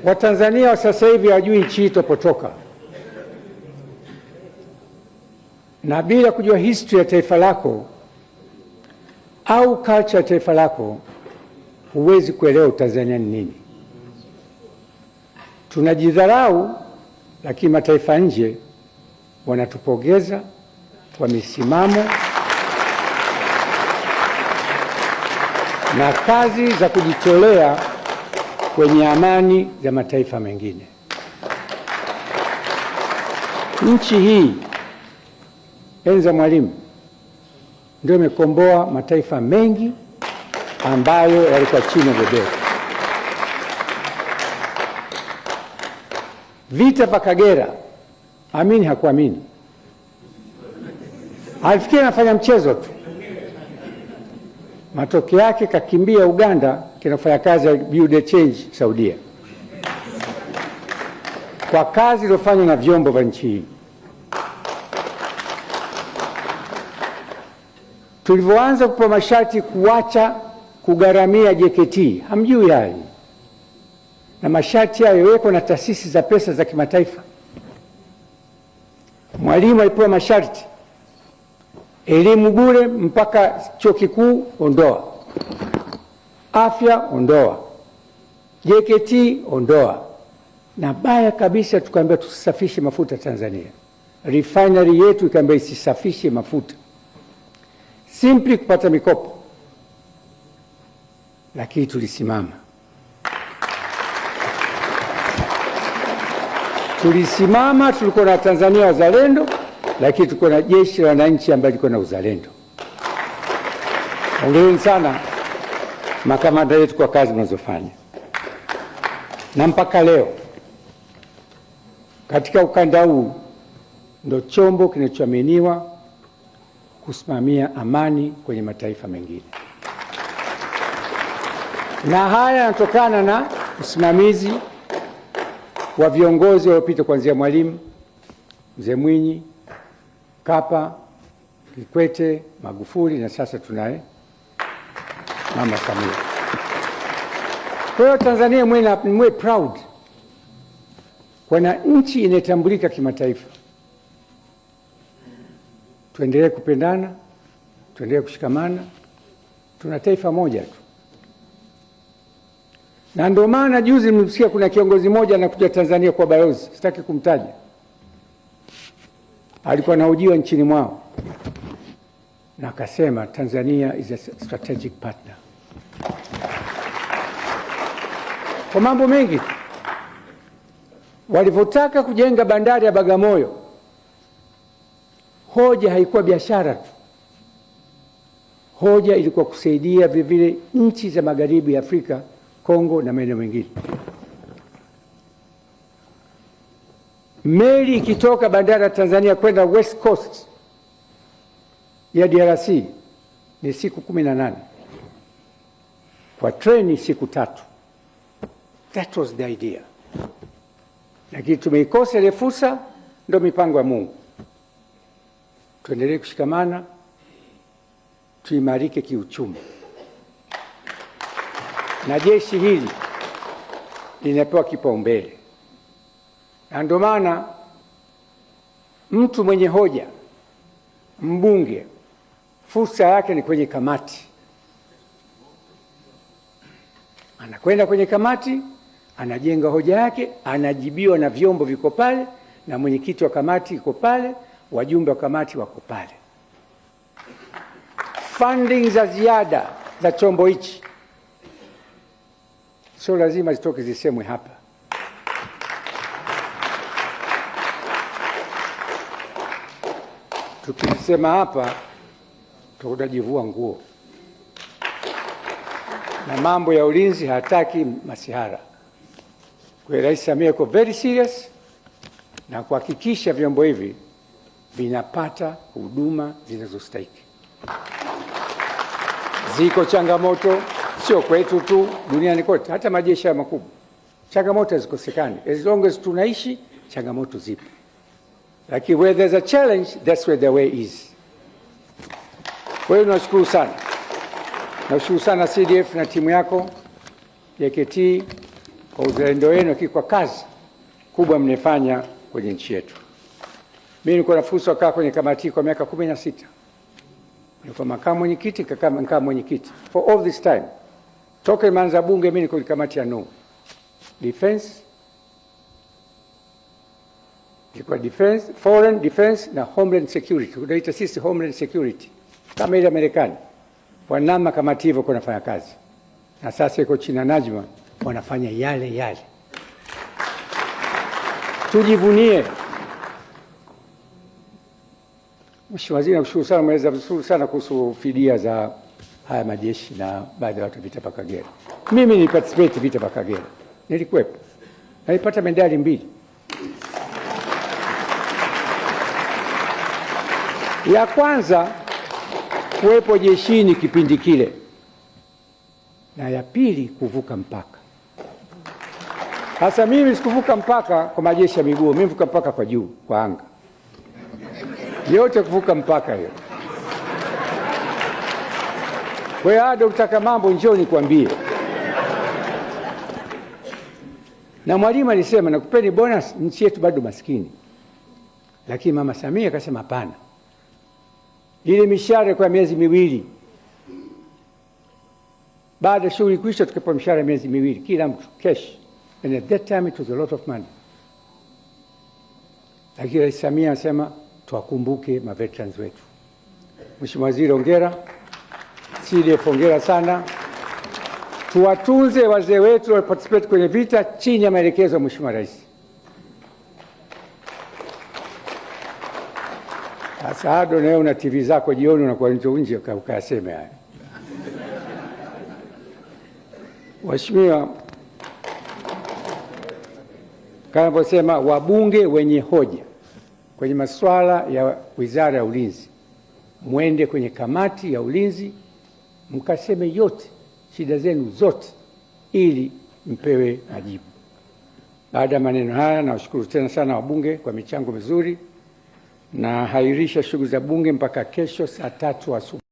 Watanzania wa sasa hivi hawajui nchi itopotoka, na bila kujua history ya taifa lako au culture ya taifa lako huwezi kuelewa Utanzania ni nini. Tunajidharau, lakini mataifa nje wanatupongeza kwa misimamo na kazi za kujitolea kwenye amani za mataifa mengine. Nchi hii enzi za Mwalimu ndio imekomboa mataifa mengi ambayo yalikuwa chini ya beberu. Vita vya Kagera, amini hakuamini, alifikiri anafanya mchezo tu. Matokeo yake kakimbia Uganda, kinafanya kazi ya Build a Change Saudia, kwa kazi iliyofanywa na vyombo vya nchi hii. Tulivyoanza kupewa masharti kuacha kugharamia JKT, hamjui hayo, na masharti hayo yawekwa na taasisi za pesa za kimataifa. Mwalimu alipewa masharti: elimu bure mpaka chuo kikuu, ondoa; afya, ondoa; JKT, ondoa. Na baya kabisa, tukaambia tusisafishe mafuta Tanzania. Refinery yetu ikaambia isisafishe mafuta, simply kupata mikopo. Lakini tulisimama. Tulikuwa na Tanzania wazalendo, lakini tulikuwa na jeshi la wananchi ambalo lilikuwa na uzalendo. Hongereni sana makamanda yetu kwa kazi mnazofanya. Na mpaka leo katika ukanda huu ndio chombo kinachoaminiwa kusimamia amani kwenye mataifa mengine. Na haya yanatokana na usimamizi wa viongozi waliopita kuanzia Mwalimu, Mzee Mwinyi, Mkapa, Kikwete, Magufuli, na sasa tunaye Mama Samia. Kwa hiyo Tanzania mwe proud kwa nchi inatambulika kimataifa. Tuendelee kupendana, tuendelee kushikamana, tuna taifa moja tu. Na ndio maana juzi mlisikia kuna kiongozi mmoja anakuja Tanzania kwa balozi, sitaki kumtaja. Alikuwa anahojiwa nchini mwao na akasema Tanzania is a strategic partner. Kwa mambo mengi tu. Walivyotaka kujenga bandari ya Bagamoyo, hoja haikuwa biashara tu. Hoja ilikuwa kusaidia vile nchi za magharibi ya Afrika, Kongo na maeneo mengine. Meli ikitoka bandari ya Tanzania kwenda West Coast ya DRC ni siku 18. Kwa treni siku 3. That was the idea. Lakini tumeikosa ile fursa, ndio mipango ya Mungu. Tuendelee kushikamana, tuimarike kiuchumi. Na jeshi hili linapewa kipaumbele. Na ndio maana mtu mwenye hoja, mbunge, fursa yake ni kwenye kamati. Anakwenda kwenye kamati, anajenga hoja yake, anajibiwa na vyombo viko pale, na mwenyekiti wa kamati yuko pale, wajumbe wa kamati wako pale. Funding za ziada za chombo hichi sio lazima zitoke zisemwe hapa. Tukisema hapa tutajivua nguo. Na mambo ya ulinzi hataki masihara. Kwa hiyo Rais Samia yuko very serious na kuhakikisha vyombo hivi vinapata huduma zinazostahili. Ziko changamoto, sio kwetu tu, duniani kote, hata majeshi makubwa. Changamoto hazikosekani. As long as tunaishi, changamoto zipo. Lakini where there's a challenge, that's where the way is. Kwa hiyo nashukuru sana. Nashukuru sana CDF na timu yako, JKT, kwa uzalendo wenu, lakini kwa kazi kubwa mnefanya kwenye nchi yetu. Mimi nilikuwa na fursa kukaa kwenye kamati kwa miaka 16. Nilikuwa makamu mwenyekiti, makamu mwenyekiti. For all this time, toka imeanza bunge mimi niko kamati ya defense, ilikuwa defense, foreign defense na homeland security. Tunaita sisi homeland security. Kama ile Marekani. Wanama kamati hivyo kuna fanya kazi. Na sasa iko chini ya Najma wanafanya yale yale. Tujivunie. Mheshimiwa Waziri, nakushukuru sana, umeeleza vizuri sana kuhusu fidia za haya majeshi na baadhi ya watu vita vya Kagera. Mimi niliparticipate vita vya Kagera. Nilikuwepo. Nilipata medali 2. Ya kwanza kuwepo jeshini kipindi kile, na ya pili kuvuka mpaka. Sasa mimi sikuvuka mpaka kwa majeshi ya miguu, mimi vuka mpaka kwa juu, kwa anga. Yote kuvuka mpaka hiyo. Kwa hiyo hado utaka mambo njoo nikwambie. Na mwalimu alisema nakupeni bonus, nchi yetu bado maskini. Lakini Mama Samia akasema hapana. Ile mishahara kwa miezi 2. Baada ya shughuli kuisha tukapewa mishahara miezi 2 kila mtu cash. And at that time it was a lot of money. Lakini Rais Samia anasema tuwakumbuke maveterans wetu. Mheshimiwa Waziri, hongera. CDF, hongera sana. Tuwatunze wazee wetu wa participate kwenye vita chini ya maelekezo ya Mheshimiwa Rais. Sasa hado na wewe una TV zako jioni unakuwa nje ukayaseme haya. Mheshimiwa, kama nilivyosema, wabunge wenye hoja kwenye masuala ya Wizara ya Ulinzi, mwende kwenye kamati ya ulinzi mkaseme yote, shida zenu zote, ili mpewe majibu. Baada ya maneno haya, nawashukuru tena sana wabunge kwa michango mizuri, na hairisha shughuli za bunge mpaka kesho saa 3 asubuhi.